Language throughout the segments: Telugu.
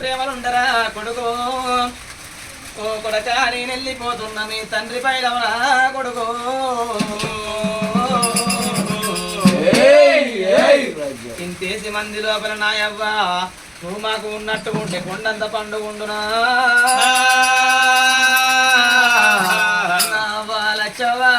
ప్రేమలుండరా కొడుకు ఓ కొడక నేను వెళ్ళిపోతున్నా మీ తండ్రి పైలవనా కొడుకు ఇంతేసి మంది లోపల నాయవ్వ నువ్వు మాకు ఉన్నట్టు ఉంటే కొండంత పండుగ ఉండునా లచ్చవా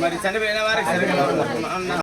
మరి చనిపోయిన వారికి